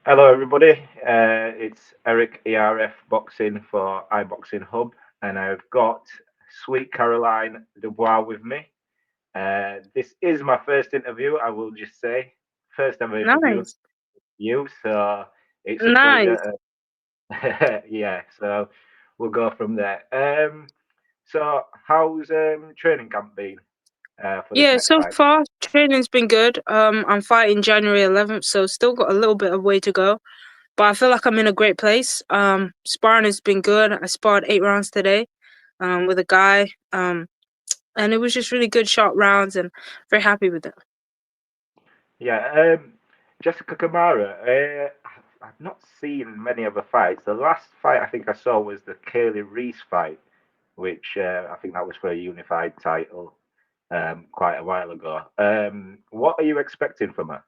Hello, everybody. It's Eric ERF Boxing for iBoxingHub, and I've got Sweet Caroline Dubois with me. This is my first interview, I will just say. First ever interview with Nice. you, so it's a Nice. pleasure. Yeah, so we'll go from there. So, how's training camp been for this Yeah, next so fight? far training's been good. I'm fighting January 11th, so still got a little bit of way to go. But I feel like I'm in a great place. Sparring has been good. I sparred 8 rounds today, with a guy. And it was just really good short rounds and very happy with it. Yeah, Jessica Kamara. I've not seen many of her fights. The last fight I think I saw was the Kaylee Reese fight, which I think that was for a unified title quite a while ago. What are you expecting from her?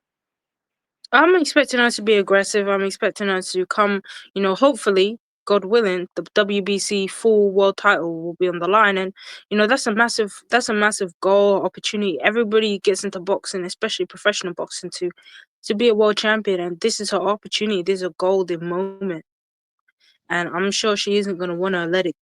I'm expecting her to be aggressive. I'm expecting her to come, hopefully, God willing, the WBC full world title will be on the line. And, that's a massive goal, opportunity. Everybody gets into boxing, especially professional boxing, to be a world champion. And this is her opportunity. This is a golden moment. And I'm sure she isn't going to want to let it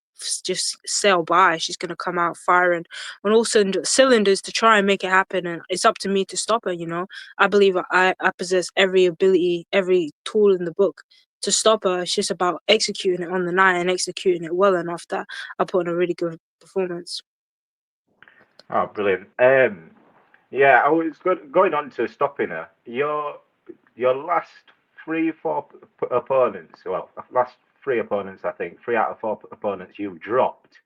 just sail by. She's going to come out firing on all cylinders to try and make it happen. And it's up to me to stop her. I believe I possess every ability, every tool in the book to stop her. It's just about executing it on the night and executing it well enough that I put on a really good performance. Oh, brilliant. Yeah, I was going on to stopping her. Your last three, four opponents, well, last three opponents, I think, three out of four opponents you've dropped,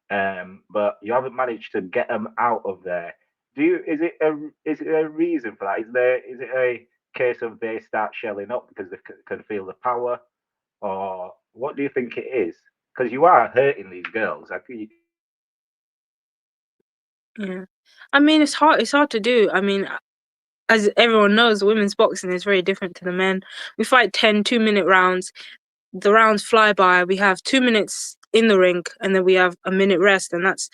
but you haven't managed to get them out of there. Do you? Is it a reason for that? Is it a case of they start shelling up because they can feel the power, or what do you think it is? Because you are hurting these girls. I think Yeah, I mean it's hard. It's hard to do. I mean, as everyone knows, women's boxing is very different to the men. We fight 10 2-minute rounds. The rounds fly by. We have 2 minutes in the ring, and then we have a minute rest, and that's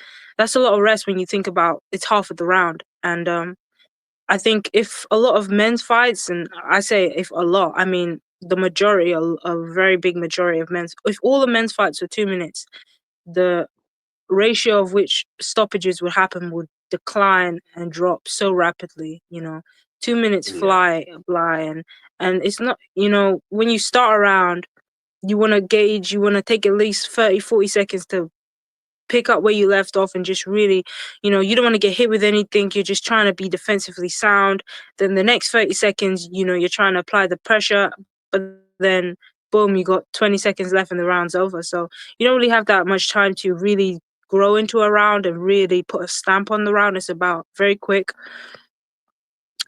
a lot of rest when you think about it's half of the round. And I think if a lot of men's fights, and I say if a lot, I mean the majority, a very big majority of men's, if all the men's fights were 2 minutes, the ratio of which stoppages would happen would decline and drop so rapidly. 2 minutes yeah, fly, and it's not, when you start around, you want to gauge, you want to take at least 30 40 seconds to pick up where you left off and just really, you don't want to get hit with anything. You're just trying to be defensively sound. Then the next 30 seconds, you're trying to apply the pressure, but then boom, you got 20 seconds left and the round's over. So you don't really have that much time to really grow into a round and really put a stamp on the round. It's about very quick.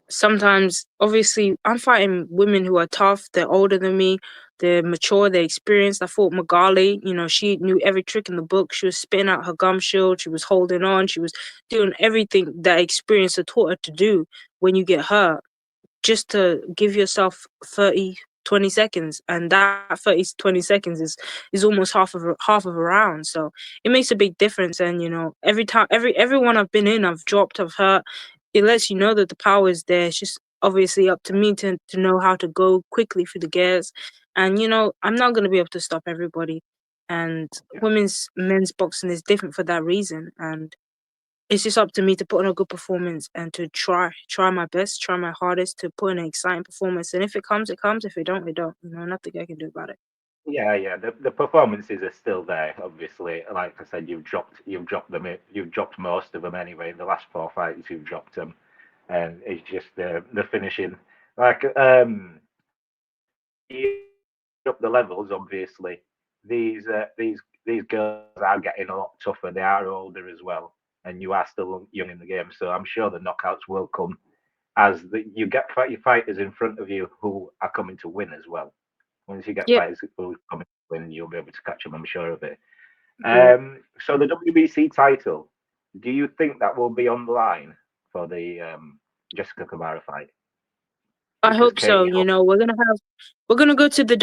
Sometimes, obviously, I'm fighting women who are tough. They're older than me. They're mature. They're experienced. I fought Magali. She knew every trick in the book. She was spitting out her gum shield. She was holding on. She was doing everything that experience had taught her to do when you get hurt, just to give yourself 30 20 seconds, and that 30 20 seconds is almost half of a round. So it makes a big difference. And every time, everyone I've been in, I've dropped, I've hurt. It lets you know that the power is there. It's just obviously up to me to know how to go quickly through the gears. And I'm not going to be able to stop everybody. And yeah. men's boxing is different for that reason. And it's just up to me to put on a good performance and to try my best, try my hardest to put in an exciting performance. And if it comes, it comes. If it don't, it don't. Nothing I can do about it. Yeah, yeah. The performances are still there. Obviously, like I said, you've dropped most of them anyway. In the last four fights, you've dropped them, and it's just the finishing. Like up the levels, obviously, these girls are getting a lot tougher. They are older as well, and you are still young in the game. So I'm sure the knockouts will come as you get your fighters in front of you who are coming to win as well. Once you get Yep. fighters who come to win, you'll be able to catch them. I'm sure of it. Yeah. So the WBC title, do you think that will be on the line for the Jessica Kamara fight? I Because hope so. Katie Hope, We're gonna go to the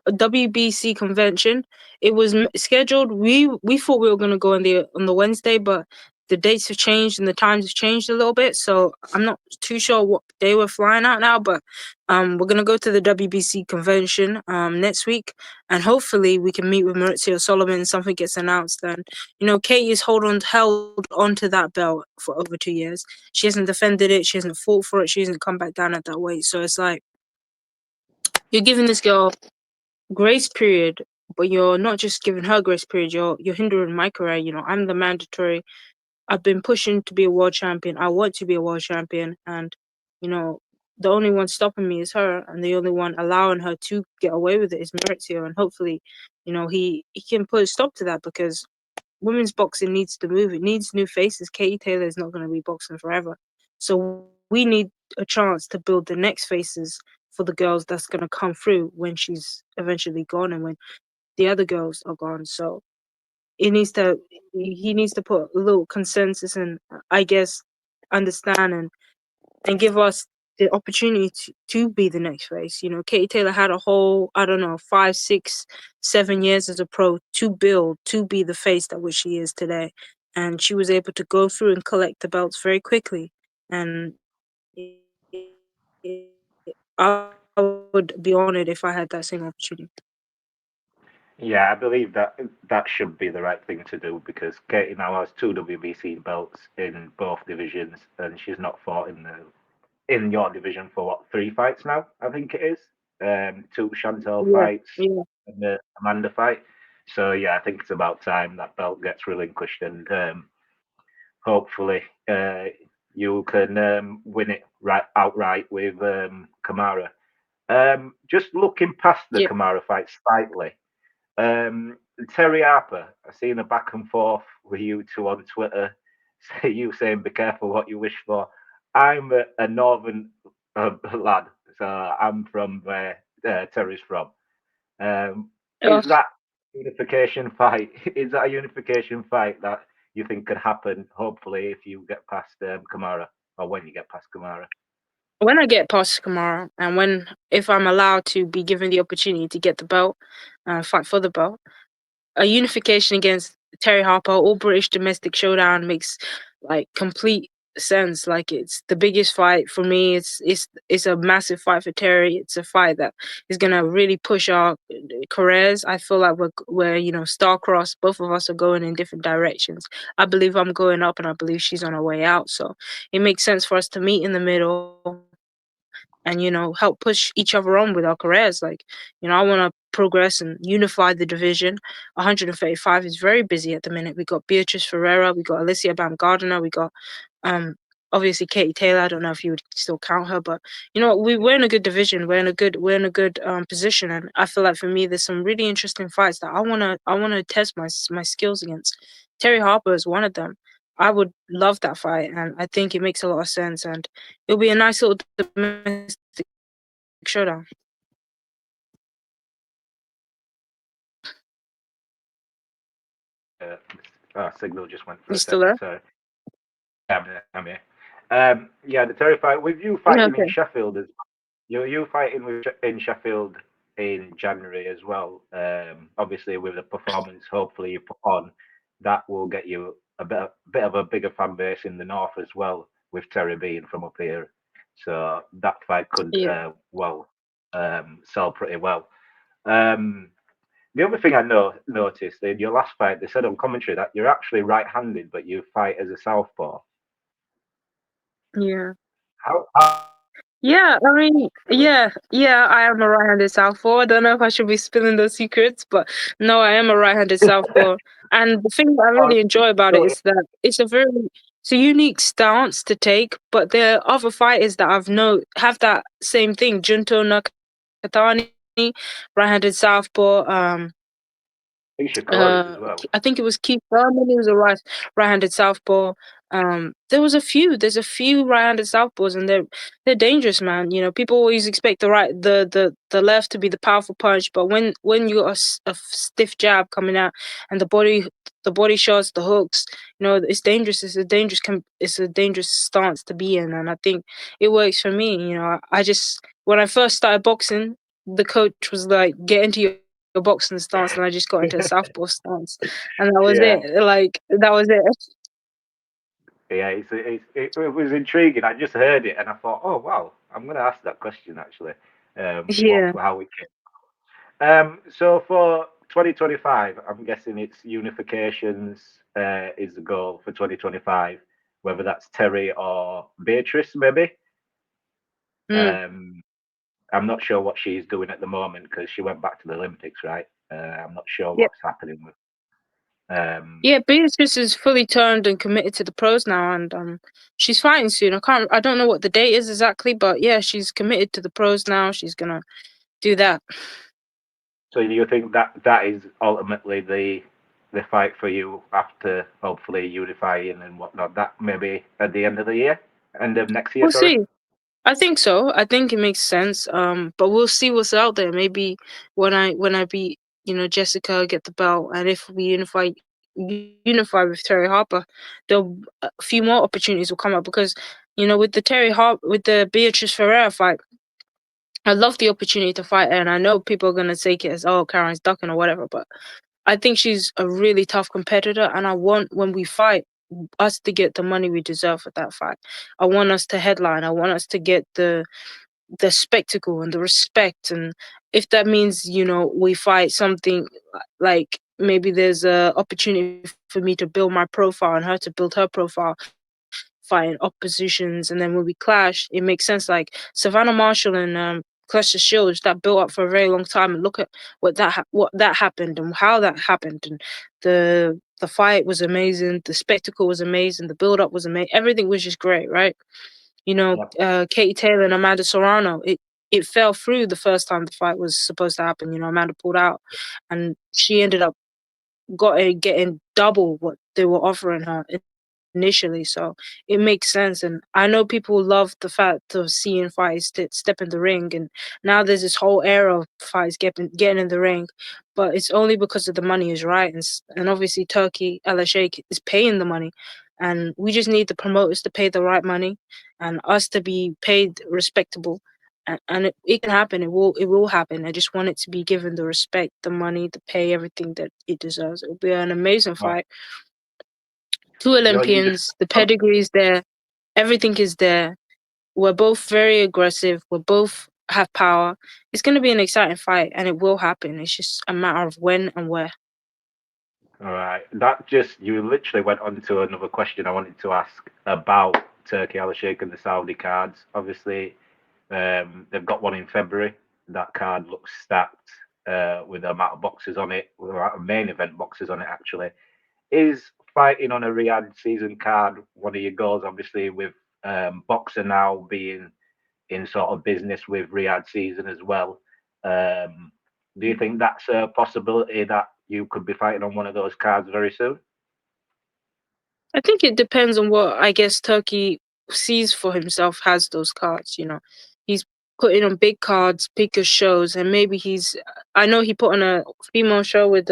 WBC convention. It was scheduled. We thought we were gonna go on the Wednesday, but the dates have changed and the times have changed a little bit. So I'm not too sure what day we're flying out now, but we're gonna go to the WBC convention next week, and hopefully we can meet with Maurizio Solomon. Something gets announced, and Katie is held onto that belt for over 2 years. She hasn't defended it. She hasn't fought for it. She hasn't come back down at that weight. So it's like you're giving this girl grace period, but you're not just giving her grace period. You're hindering my career. I'm the mandatory. I've been pushing to be a world champion. I want to be a world champion, and you know, the only one stopping me is her, and the only one allowing her to get away with it is Maurizio. And hopefully, he can put a stop to that because women's boxing needs to move. It needs new faces. Katie Taylor is not going to be boxing forever, so we need a chance to build the next faces for the girls that's going to come through when she's eventually gone and when the other girls are gone. So it needs to he needs to put a little consensus and I guess understand and give us the opportunity to be the next face. Katie Taylor had a whole, I don't know, 5, 6, 7 years as a pro to build to be the face that which she is today. And she was able to go through and collect the belts very quickly. And I would be honored if I had that same opportunity. Yeah, I believe that should be the right thing to do because Katie now has two WBC belts in both divisions, and she's not fought in your division for what 3 fights now? I think it is. Two Chantal Yeah, fights yeah, and the Amanda fight. So yeah, I think it's about time that belt gets relinquished, and hopefully you can win it right outright with Kamara. Just looking past the yeah. Kamara fight slightly. Um, Terry Harper, I've seen a back and forth with you two on Twitter. You saying be careful what you wish for. I'm a northern lad, so I'm from where Terry's from. Uh, Is that unification fight? Is that a unification fight that you think could happen? Hopefully, if you get past Kamara, or when you get past Kamara. when I get past Kamara and if I'm allowed to be given the opportunity to get the belt, fight for the belt, a unification against Terry Harper, all British domestic showdown makes like complete sense. Like it's the biggest fight for me. It's a massive fight for Terry. It's a fight that is gonna really push our careers. I feel like we're star-crossed. Both of us are going in different directions. I believe I'm going up, and I believe she's on her way out. So it makes sense for us to meet in the middle and help push each other on with our careers. I want to progress and unify the division. 135 is very busy at the minute. We got Beatrice Ferreira, we got Alicia Baumgardner, we got um obviously Katie Taylor. I don't know if you would still count her, but we're in a good division. We're in a good position, and I feel like for me there's some really interesting fights that I wanna test my skills against. Terry Harper is one of them. I would love that fight, and I think it makes a lot of sense, and it'll be a nice little domestic showdown. Uh, Signal just went You for a still second. there? Sorry. I'm here. Yeah, the Terry fight with you Yeah, fighting in okay. Sheffield as you fighting in Sheffield in January as well. Obviously, with the performance, hopefully you put on, that will get you a bit of a bigger fan base in the north as well. With Terry being from up here, so that fight could Yeah. sell pretty well. Um, the other thing I noticed in your last fight, they said on commentary that you're actually right-handed, but you fight as a southpaw. Yeah. How Yeah, I mean, really? yeah, I am a right-handed southpaw. I don't know if I should be spilling those secrets, but no, I am a right-handed southpaw. And the thing that I Oh, really enjoy about it no, is that it's a unique stance to take. But there are other fighters that I've know have that same thing. Junto Nakatani, right-handed southpaw. Shakur is as well. I think it was Keith Thurman. He was a right-handed southpaw. There's a few right-handed southpaws, and they're dangerous, man. People always expect the left to be the powerful punch, but when you got a stiff jab coming out and the body shots, the hooks, it's dangerous. It's a dangerous stance to be in, and I think it works for me. I just when I first started boxing, the coach was like, "Get into your boxing stance," and I just got into a southpaw stance, and that was Yeah, it. Like that was it. Yeah, it was intriguing. I just heard it and I thought, oh wow, I'm going to ask that question actually. What Yeah. how it came. So for 2025, I'm guessing it's unifications is the goal for 2025, whether that's Terry or Beatrice, maybe. Mm. Um, I'm not sure what she's doing at the moment because she went back to the Olympics, right? I'm not sure Yeah. what's happening with. Um, Yeah, Beatrice is fully turned and committed to the pros now, and she's fighting soon. I don't know what the date is exactly, but yeah, she's committed to the pros now. She's gonna do that. so do you think that that is ultimately the fight for you after hopefully unifying and whatnot? That maybe at the end of the year, end of next year, We'll sorry. see. I think so. I think it makes sense. But we'll see what's out there. Maybe when I beat Jessica, get the belt, and if we unify with Terry Harper, there'll a few more opportunities will come up because with the with the Beatrice Ferreira fight, I love the opportunity to fight her, and I know people are gonna take it as Karen's ducking or whatever, but I think she's a really tough competitor, and I want when we fight us to get the money we deserve for that fight. I want us to headline. I want us to get the spectacle and the respect, and if that means we fight something like maybe there's a opportunity for me to build my profile and her to build her profile fighting oppositions, and then when we clash it makes sense. Like Savannah Marshall and Clash of Shields, that built up for a very long time, and look at what that happened and how that happened, and the fight was amazing, the spectacle was amazing, the build up was amazing, everything was just great, right? Yep. Katie Taylor and Amanda Serrano. It fell through the first time the fight was supposed to happen. Amanda pulled out, and she ended up getting double what they were offering her initially. So it makes sense, and I know people love the fact of seeing fights step in the ring, and now there's this whole era of fights getting in the ring, but it's only because of the money is right, and obviously Turkey Al Sheikh is paying the money, and we just need the promoters to pay the right money, and us to be paid respectable. And it can happen. It will happen. I just want it to be given the respect, the money, the pay, everything that it deserves. It'll be an amazing Right. fight. Two You just Olympians, the pedigree is there, everything is there. We're both very aggressive. We both have power. It's going to be an exciting fight, and it will happen. It's just a matter of when and where. all right. That just you literally went on to another question I wanted to ask about Turkey Al Sheikh and the Saudi cards. Obviously, they've got one in February. That card looks stacked with the amount of boxes on it, with the amount of main event boxes on it. Actually, is fighting on a Riyadh season card one of your goals? Obviously, with Boxer now being in sort of business with Riyadh season as well. Um, do you think that's a possibility that you could be fighting on one of those cards very soon? I think it depends on what I guess Turkey sees for himself has those cards. He's putting on big cards, bigger shows, and maybe he's. I know he put on a female show with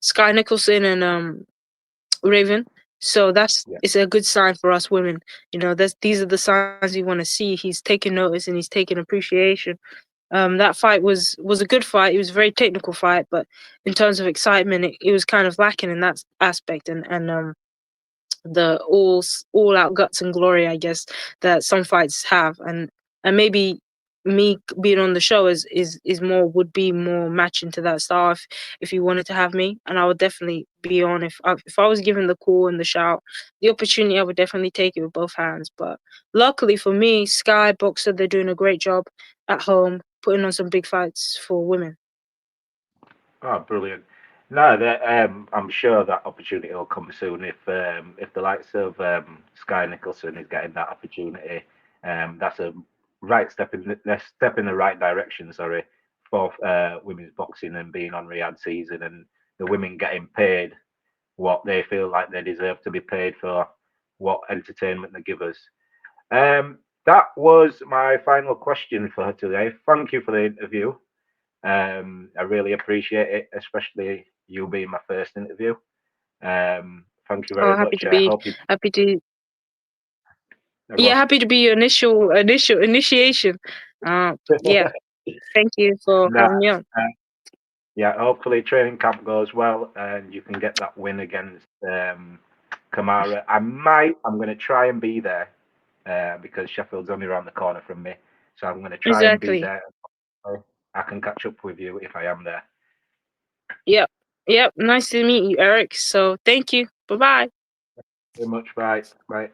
Sky Nicholson and Raven. So that's Yeah. it's a good sign for us women. That's these are the signs we want to see. He's taking notice and he's taking appreciation. That fight was a good fight. It was a very technical fight, but in terms of excitement, it was kind of lacking in that aspect. And the all out guts and glory, I guess, that some fights have, and maybe me being on the show is more would be more matching to that style if you wanted to have me, and I would definitely be on if I was given the call and the shout, the opportunity. I would definitely take it with both hands. But luckily for me, Sky Boxer, they're doing a great job at home putting on some big fights for women. Oh, brilliant. No, I'm sure that opportunity will come soon if the likes of Sky Nicholson is getting that opportunity. That's a right step in the right direction. Sorry, for women's boxing and being on Riyadh season and the women getting paid what they feel like they deserve to be paid for what entertainment they give us. That was my final question for today. Thank you for the interview. I really appreciate it, especially you being my first interview. Thank you Oh, very much. I hope you. happy to Go yeah, on. happy to be your initial initiation. Yeah, thank you for Nah, having me on. yeah, hopefully training camp goes well and you can get that win against Kamara. I'm going to try and be there because Sheffield's only around the corner from me. So I'm going to try and be Exactly. there. I can catch up with you if I am there. Yep. Yep. Nice to meet you, Eric. So thank you. Bye bye. Very much. Bye. Bye.